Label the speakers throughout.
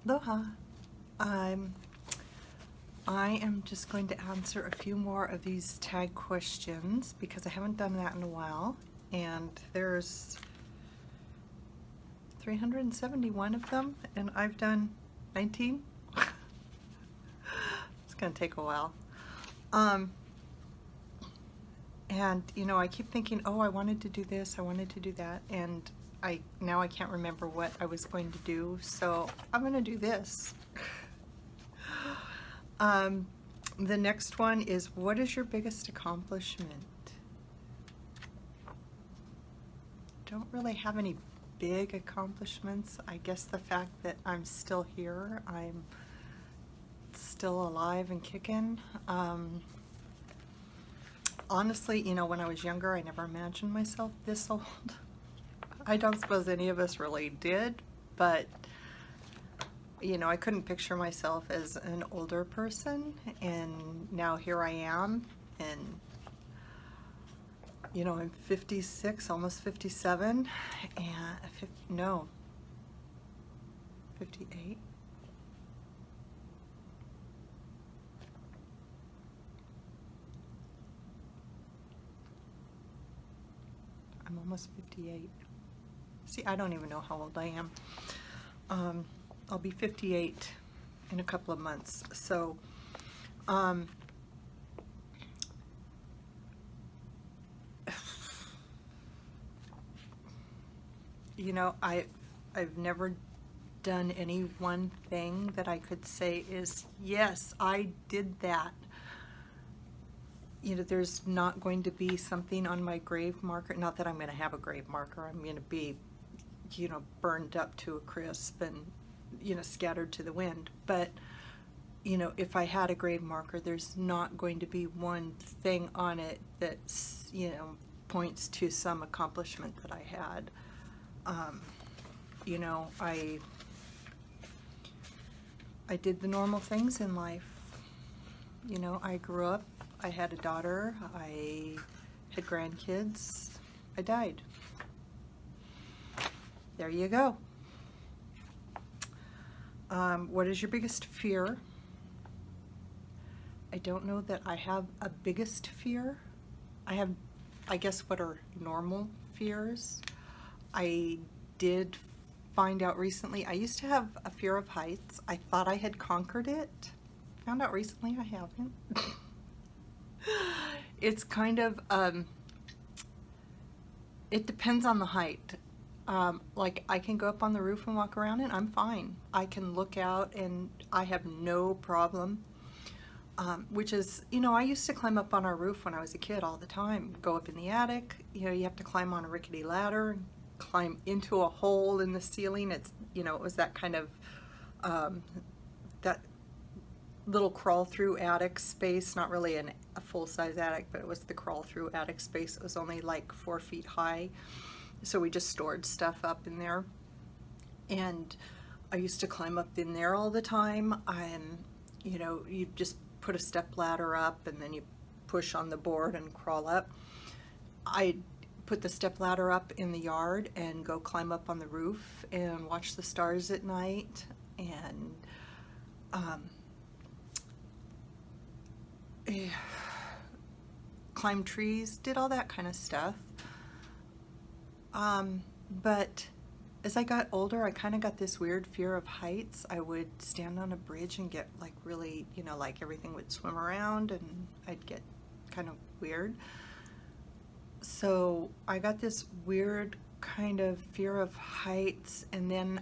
Speaker 1: Aloha. Um, I am just going to answer a few more of these tag questions because I haven't done that in a while, and there's 371 of them, and I've done 19. It's going to take a while. And you know, I keep thinking, oh, I wanted to do this, I wanted to do that, and now I can't remember what I was going to do, so I'm going to do this. The next one is, what is your biggest accomplishment? Don't really have any big accomplishments. I guess the fact that I'm still here, I'm still alive and kicking. Honestly, you know, when I was younger, I never imagined myself this old. I don't suppose any of us really did, but you know, I couldn't picture myself as an older person, and now here I am, and you know, I'm 56, almost 57, and no, 58. I'm almost 58. See, I don't even know how old I am. I'll be 58 in a couple of months. So, you know, I've never done any one thing that I could say is, yes, I did that. You know, there's not going to be something on my grave marker. Not that I'm going to have a grave marker. I'm going to be, you know, burned up to a crisp and, you know, scattered to the wind. But, you know, if I had a grave marker, there's not going to be one thing on it that, you know, points to some accomplishment that I had. You know, I did the normal things in life. You know, I grew up, I had a daughter, I had grandkids, I died. There you go. What is your biggest fear? I don't know that I have a biggest fear. I have, I guess, what are normal fears. I did find out recently, I used to have a fear of heights. I thought I had conquered it. Found out recently I haven't. It's kind of, it depends on the height. Like, I can go up on the roof and walk around and I'm fine. I can look out and I have no problem. Which is, you know, I used to climb up on our roof when I was a kid all the time. Go up in the attic, you know, you have to climb on a rickety ladder, climb into a hole in the ceiling. It's, you know, it was that kind of, that little crawl through attic space, not really a full-size attic, but it was the crawl through attic space. It was only like 4 feet high, so we just stored stuff up in there, and I used to climb up in there all the time. And you know, you just put a step ladder up and then you push on the board and crawl up. I put the step ladder up in the yard and go climb up on the roof and watch the stars at night, and climb trees, did all that kind of stuff. But as I got older, I kind of got this weird fear of heights. I would stand on a bridge and get like really, you know, like everything would swim around and I'd get kind of weird. So I got this weird kind of fear of heights, and then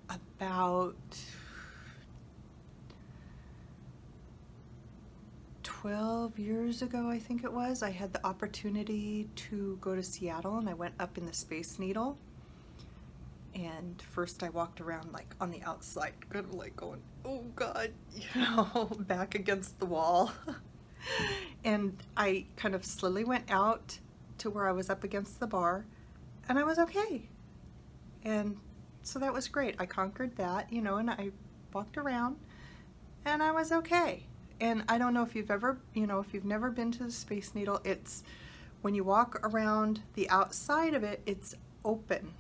Speaker 1: about 12 years ago, I think it was, I had the opportunity to go to Seattle, and I went up in the Space Needle. And first I walked around like on the outside, kind of like going, oh God, you know, back against the wall. And I kind of slowly went out to where I was up against the bar, and I was okay. And so that was great. I conquered that, you know, and I walked around and I was okay. And I don't know if you've ever, you know, if you've never been to the Space Needle, it's, when you walk around the outside of it, it's open.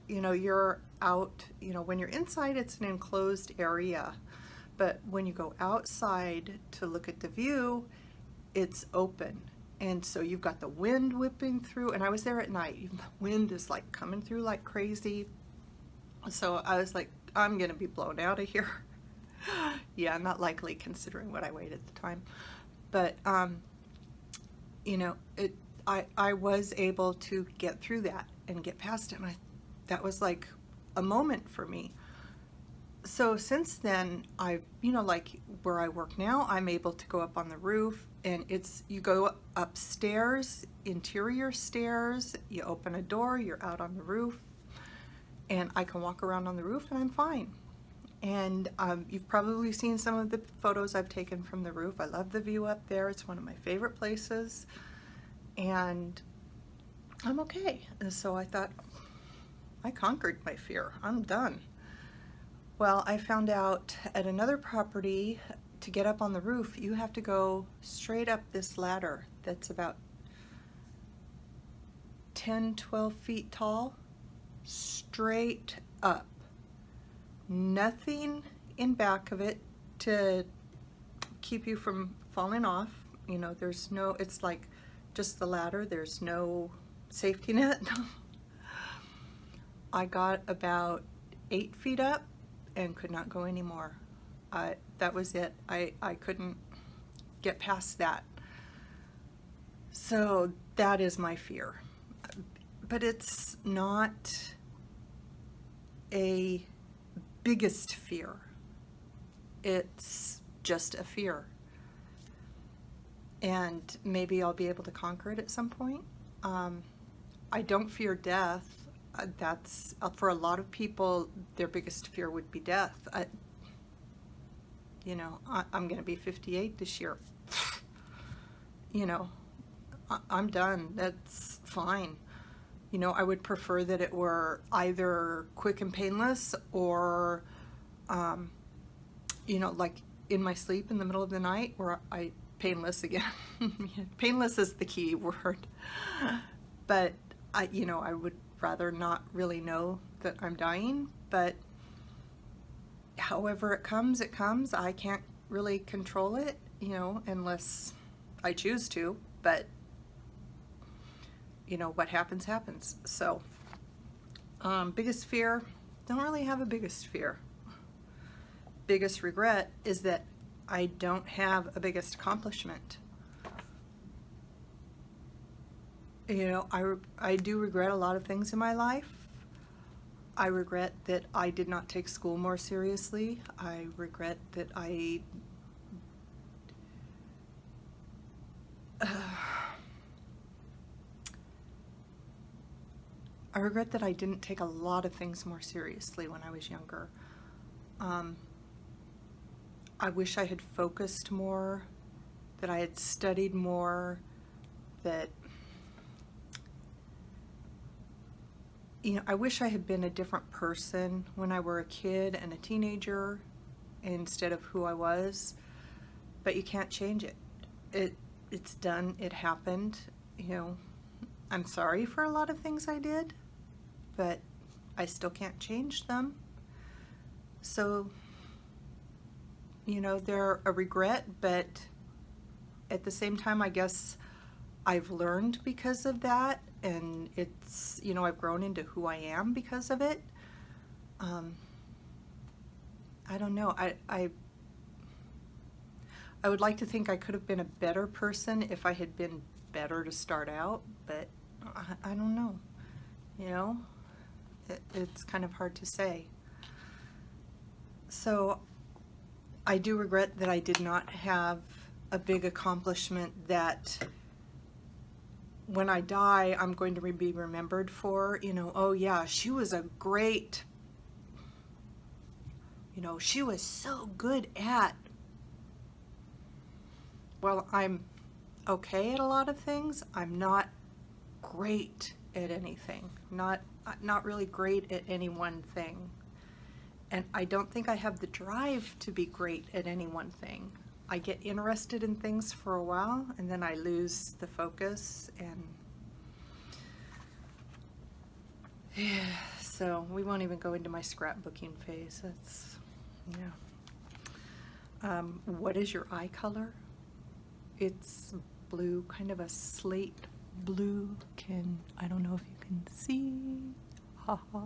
Speaker 1: You know, you're out, you know, when you're inside, it's an enclosed area. But when you go outside to look at the view, it's open. And so you've got the wind whipping through, and I was there at night. The wind is like coming through like crazy. So I was like, I'm gonna be blown out of here. Yeah, not likely considering what I weighed at the time. But, you know, I was able to get through that and get past it. And that was like a moment for me. So since then, I've, you know, like where I work now, I'm able to go up on the roof, and you go upstairs, interior stairs, you open a door, you're out on the roof, and I can walk around on the roof and I'm fine. And you've probably seen some of the photos I've taken from the roof. I love the view up there. It's one of my favorite places, and I'm okay. And so I thought, I conquered my fear. I'm done. Well, I found out at another property, to get up on the roof, you have to go straight up this ladder that's about 10, 12 feet tall, straight up. Nothing in back of it to keep you from falling off. You know, there's no, it's like just the ladder. There's no safety net. I got about 8 feet up and could not go anymore. That was it. I couldn't get past that. So that is my fear. But it's not a biggest fear. It's just a fear. And maybe I'll be able to conquer it at some point. I don't fear death. That's, for a lot of people, their biggest fear would be death. You know, I'm going to be 58 this year. You know, I'm done. That's fine. You know, I would prefer that it were either quick and painless or, you know, like in my sleep in the middle of the night, where painless again. Painless is the key word. But, you know, I would rather not really know that I'm dying, but however it comes, it comes. I can't really control it, you know, unless I choose to, but you know, what happens, happens. So, biggest fear, don't really have a biggest fear. Biggest regret is that I don't have a biggest accomplishment. You know, I do regret a lot of things in my life. I regret that I did not take school more seriously. I regret that I regret that I didn't take a lot of things more seriously when I was younger. I wish I had focused more, that I had studied more, that, you know, I wish I had been a different person when I were a kid and a teenager instead of who I was, but you can't change it. It's done, it happened, you know. I'm sorry for a lot of things I did, but I still can't change them. So, you know, they're a regret, but at the same time, I guess I've learned because of that, and it's, you know, I've grown into who I am because of it. I don't know. I would like to think I could have been a better person if I had been better to start out, but I don't know. You know, it's kind of hard to say. So I do regret that I did not have a big accomplishment that when I die, I'm going to be remembered for, you know, oh yeah, she was a great, you know, she was so good at. Well, I'm okay at a lot of things. I'm not great at anything. Not really great at any one thing. And I don't think I have the drive to be great at any one thing. I get interested in things for a while, and then I lose the focus, and So we won't even go into my scrapbooking phase. That's, yeah. What is your eye color? It's blue, kind of a slate blue. I don't know if you can see. Haha.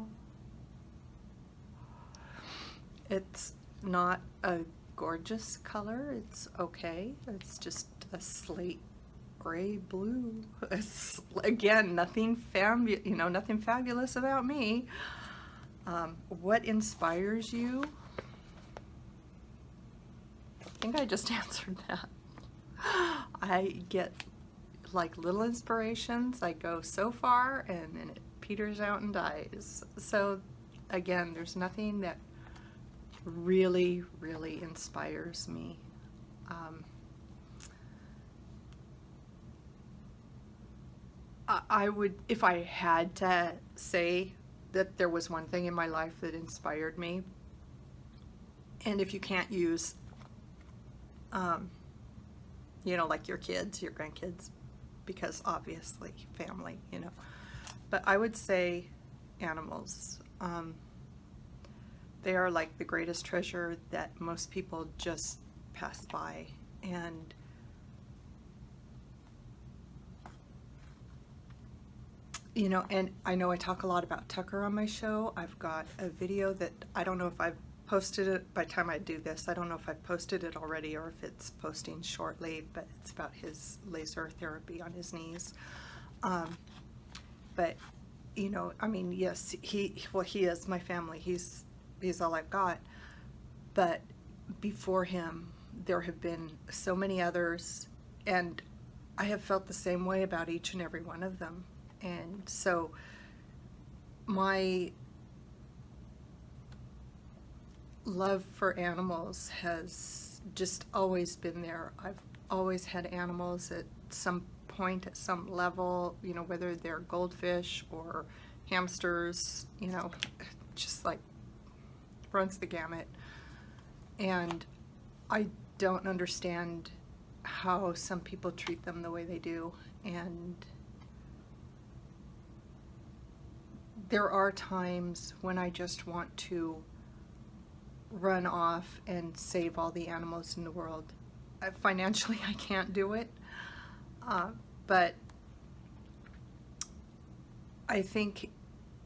Speaker 1: It's not a gorgeous color. It's okay. It's just a slate gray blue. It's, again, nothing fabulous about me. What inspires you? I think I just answered that. I get like little inspirations. I go so far and then it peters out and dies. So again, there's nothing that really, really inspires me. I would, if I had to say that there was one thing in my life that inspired me, and if you can't use, like your kids, your grandkids, because obviously family, but I would say animals. They are like the greatest treasure that most people just pass by. And and I know I talk a lot about Tucker on my show. I've got a video that I don't know if I've posted it by the time I do this. I don't know if I've posted it already or if it's posting shortly, but it's about his laser therapy on his knees. But, yes, he is my family. He's all I've got. But before him, there have been so many others, and I have felt the same way about each and every one of them. And so my love for animals has just always been there. I've always had animals at some point, at some level, whether they're goldfish or hamsters, just like runs the gamut. And I don't understand how some people treat them the way they do. And there are times when I just want to run off and save all the animals in the world. Financially, I can't do it, but I think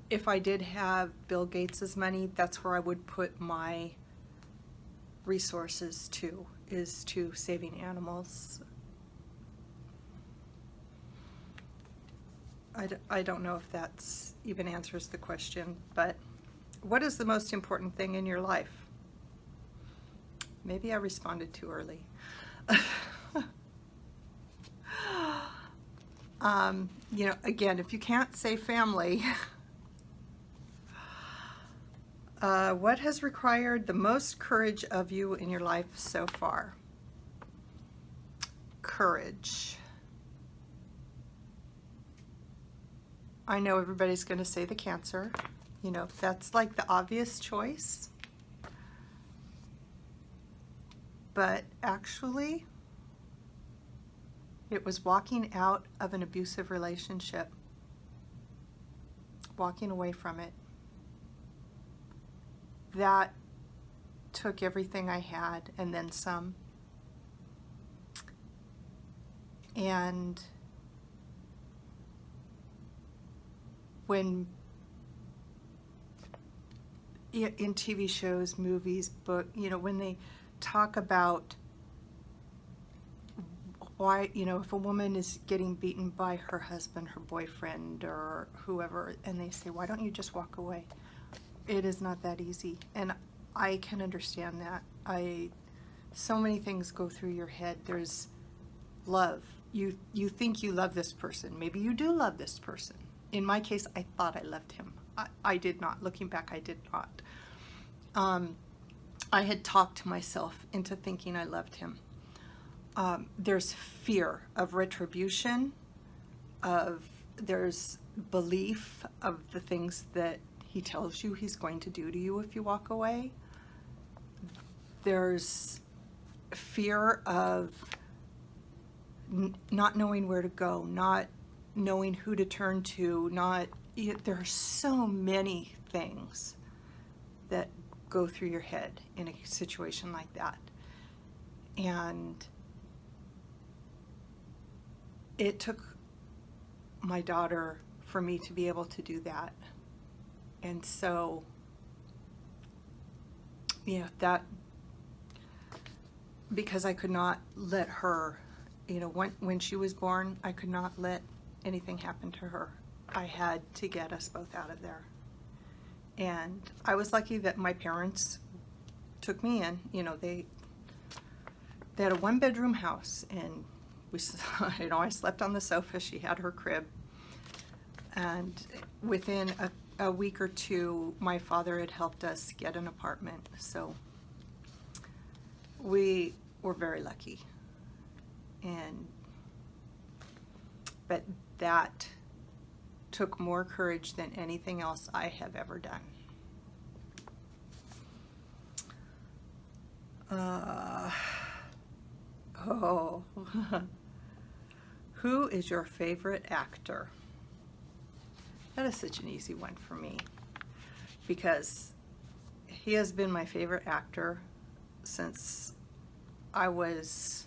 Speaker 1: if I did have Bill Gates's money, that's where I would put my resources to, is to saving animals. I don't know if that's even answers the question, but what is the most important thing in your life? Maybe I responded too early. Again, if you can't say family, what has required the most courage of you in your life so far? Courage. I know everybody's going to say the cancer. That's like the obvious choice. But actually, it was walking out of an abusive relationship, walking away from it. That took everything I had and then some. And when in TV shows, movies, book, when they talk about why, if a woman is getting beaten by her husband, her boyfriend, or whoever, and they say, why don't you just walk away? It is not that easy. And I can understand that. So many things go through your head. There's love. You think you love this person. Maybe you do love this person. In my case, I thought I loved him. I did not. Looking back, I did not. I had talked myself into thinking I loved him. There's fear of retribution, there's belief of the things that he tells you he's going to do to you if you walk away. There's fear of not knowing where to go, not knowing who to turn to, not there are so many things that go through your head in a situation like that. And it took my daughter for me to be able to do that. And so, that, because I could not let her, when she was born, I could not let anything happen to her. I had to get us both out of there. And I was lucky that my parents took me in. They had a one-bedroom house, and I slept on the sofa. She had her crib. And within a week or two, my father had helped us get an apartment. So we were very lucky. But that took more courage than anything else I have ever done. Who is your favorite actor? That is such an easy one for me, because he has been my favorite actor since I was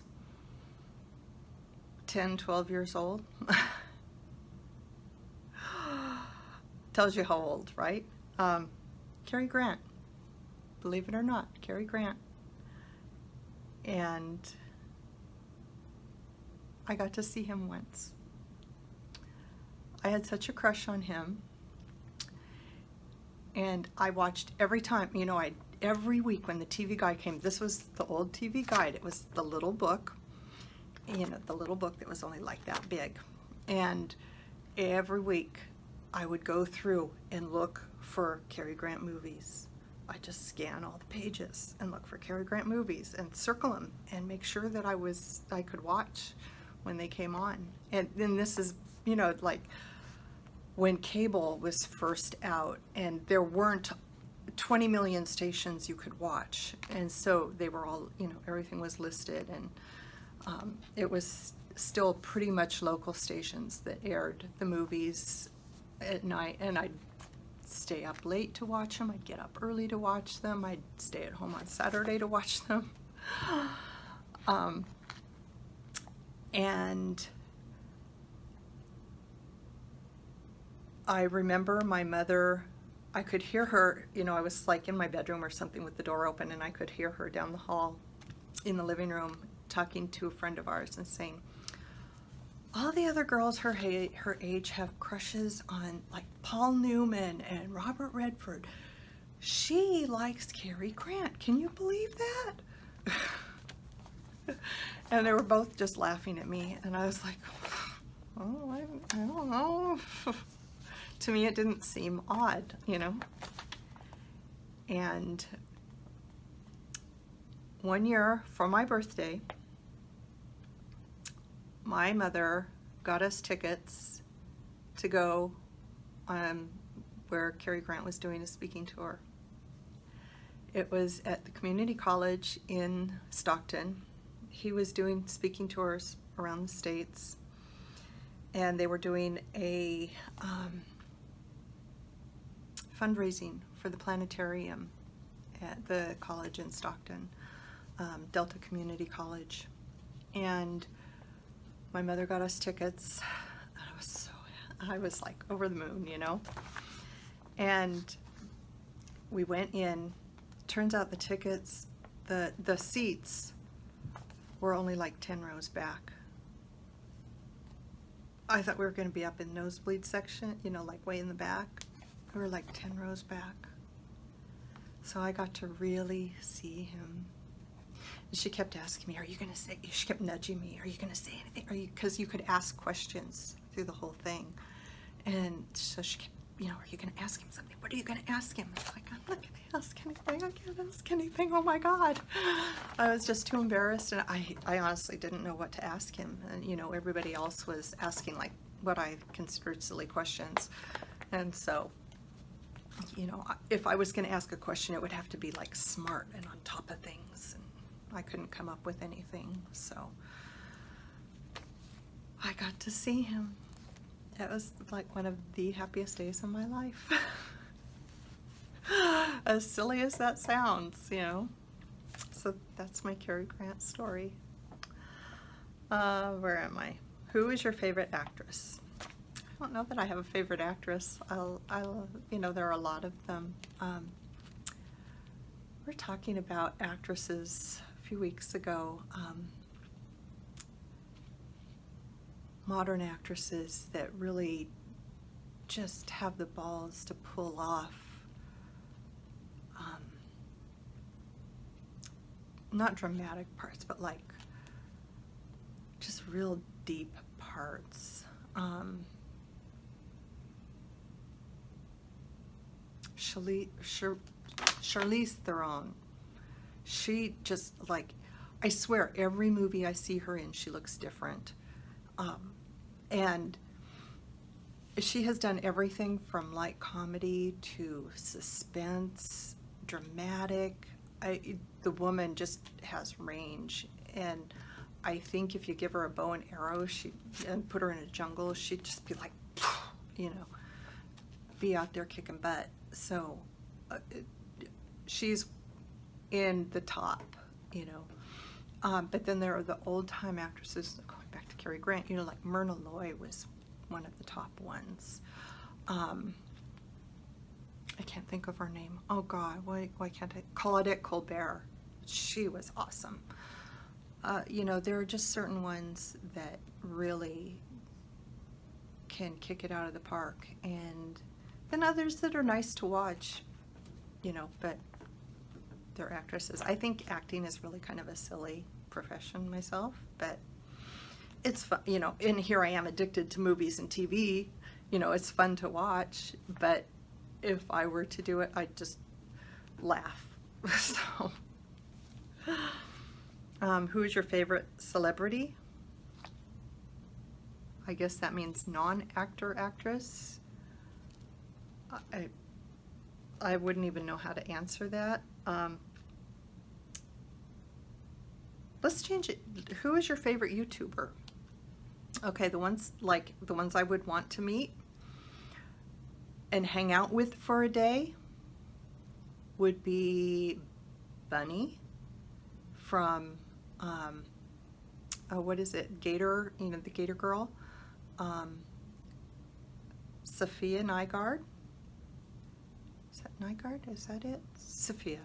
Speaker 1: 10, 12 years old. Tells you how old, right? Cary Grant, believe it or not, Cary Grant. And I got to see him once. I had such a crush on him, and I watched every time, every week when the TV guide came. This was the old TV guide. It was the little book, the little book that was only like that big. And every week I would go through and look for Cary Grant movies. I just scan all the pages and look for Cary Grant movies and circle them and make sure that I could watch when they came on. And then this is, like when cable was first out, and there weren't 20 million stations you could watch. And so they were all, everything was listed, and it was still pretty much local stations that aired the movies at night, and I'd stay up late to watch them. I'd get up early to watch them. I'd stay at home on Saturday to watch them. And I remember my mother, I could hear her, I was like in my bedroom or something with the door open, and I could hear her down the hall in the living room talking to a friend of ours and saying, all the other girls her age have crushes on like Paul Newman and Robert Redford. She likes Cary Grant. Can you believe that? And they were both just laughing at me, and I was like, oh, I don't know. To me, it didn't seem odd, And one year for my birthday, my mother got us tickets to go where Cary Grant was doing a speaking tour. It was at the community college in Stockton. He was doing speaking tours around the states, and they were doing a fundraising for the planetarium at the college in Stockton, Delta Community College. And my mother got us tickets. I was like over the moon, And we went in. Turns out the tickets, the seats were only like 10 rows back. I thought we were going to be up in nosebleed section, like way in the back. We were like 10 rows back. So I got to really see him. And she kept asking me, are you going to say, she kept nudging me, are you going to say anything? Because you could ask questions through the whole thing. And so she kept, are you going to ask him something? What are you going to ask him? I was like, I'm not going to ask anything. I can't ask anything. Oh my God. I was just too embarrassed. And I honestly didn't know what to ask him. And, everybody else was asking like what I considered silly questions. And so, if I was going to ask a question, it would have to be like smart and on top of things. And I couldn't come up with anything. So I got to see him. That was like one of the happiest days of my life. As silly as that sounds, you know. So that's my Cary Grant story. Where am I? Who is your favorite actress? I don't know that I have a favorite actress. You know, there are a lot of them. We're talking about actresses a few weeks ago. Modern actresses that really just have the balls to pull off not dramatic parts, but like just real deep parts. Charlize Theron, she just, like, I swear every movie I see her in, she looks different. And she has done everything from light comedy to suspense, dramatic. The woman just has range, and I think if you give her a bow and arrow and put her in a jungle, she'd just be like, you know, be out there kicking butt. So she's in the top, you know. But then there are the old-time actresses, going back to Cary Grant, you know, like Myrna Loy was one of the top ones. I can't think of her name. Oh God, why can't I? Claudette Colbert. She was awesome. You know, there are just certain ones that really can kick it out of the park, and then others that are nice to watch, you know, but they're actresses. I think acting is really kind of a silly profession myself, but it's fun, you know, and here I am addicted to movies and TV, you know, it's fun to watch, but if I were to do it, I'd just laugh. So, who is your favorite celebrity? I guess that means non-actor, actress. I wouldn't even know how to answer that. Let's change it. Who is your favorite YouTuber? Okay, the ones I would want to meet and hang out with for a day would be Bunny from what is it? Gator, you know, the Gator Girl. Sophia Nygaard. Is that Nygaard? Is that it? Sophia.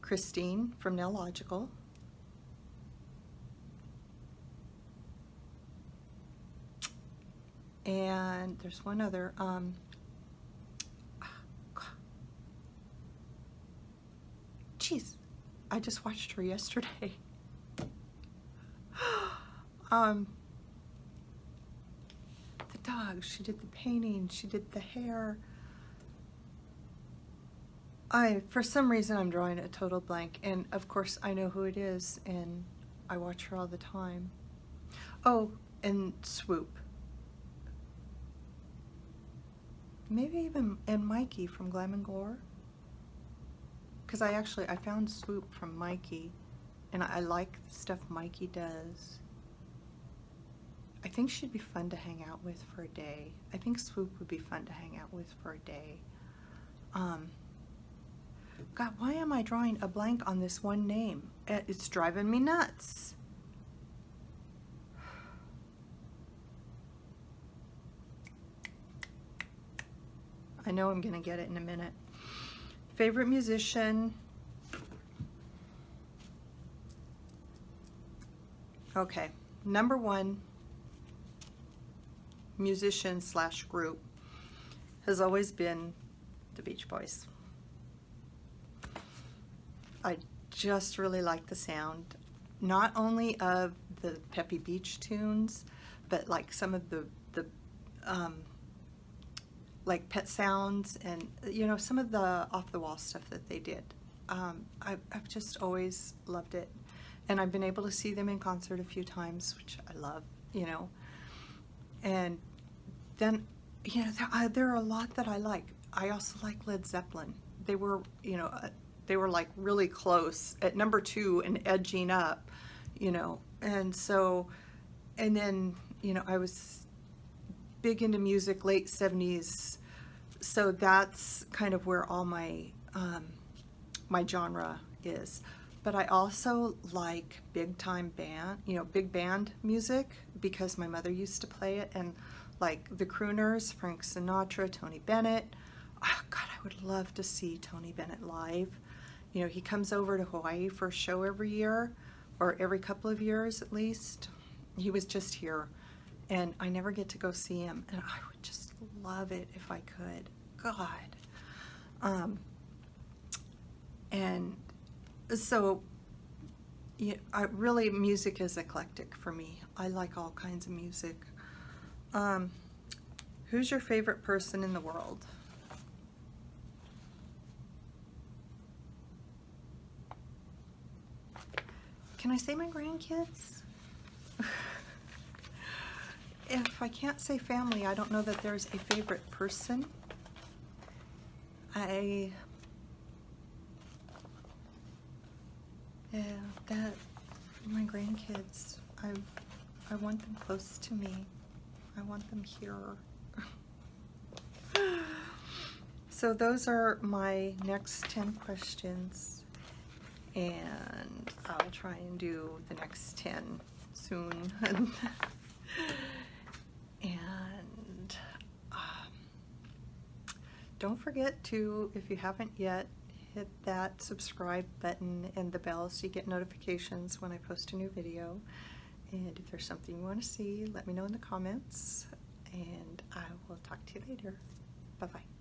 Speaker 1: Christine from Nailogical. And there's one other, geez, I just watched her yesterday. The dog, she did the painting, she did the hair. For some reason, I'm drawing a total blank, and of course, I know who it is, and I watch her all the time. Oh, and Swoop. Maybe even, and Mikey from Glam and Gore. Because I found Swoop from Mikey, and I like the stuff Mikey does. I think she'd be fun to hang out with for a day. I think Swoop would be fun to hang out with for a day. God, why am I drawing a blank on this one name? It's driving me nuts. I know I'm gonna get it in a minute. Favorite musician? Okay, number one musician / group has always been the Beach Boys. I just really like the sound, not only of the peppy beach tunes, but like some of the like Pet Sounds and, you know, some of the off-the-wall stuff that they did. I've just always loved it. And I've been able to see them in concert a few times, which I love, you know. And then, you know, there are a lot that I like. I also like Led Zeppelin. They were, you know, they were like really close at number 2 and edging up, you know. And so, and then, you know, I was big into music, late 70s, so that's kind of where all my my genre is. But I also like big time band, you know, big band music, because my mother used to play it, and like the crooners, Frank Sinatra, Tony Bennett. Oh God, I would love to see Tony Bennett live. You know, he comes over to Hawaii for a show every year, or every couple of years at least. He was just here, and I never get to go see him, and I would just love it if I could. God. And so, yeah, really, music is eclectic for me. I like all kinds of music. Who's your favorite person in the world? Can I say my grandkids? If I can't say family, I don't know that there's a favorite person. Yeah, that, my grandkids, I want them close to me. I want them here. So those are my next 10 questions, and I'll try and do the next 10 soon. And don't forget to, if you haven't yet, hit that subscribe button and the bell so you get notifications when I post a new video. And if there's something you want to see, let me know in the comments, and I will talk to you later. Bye-bye.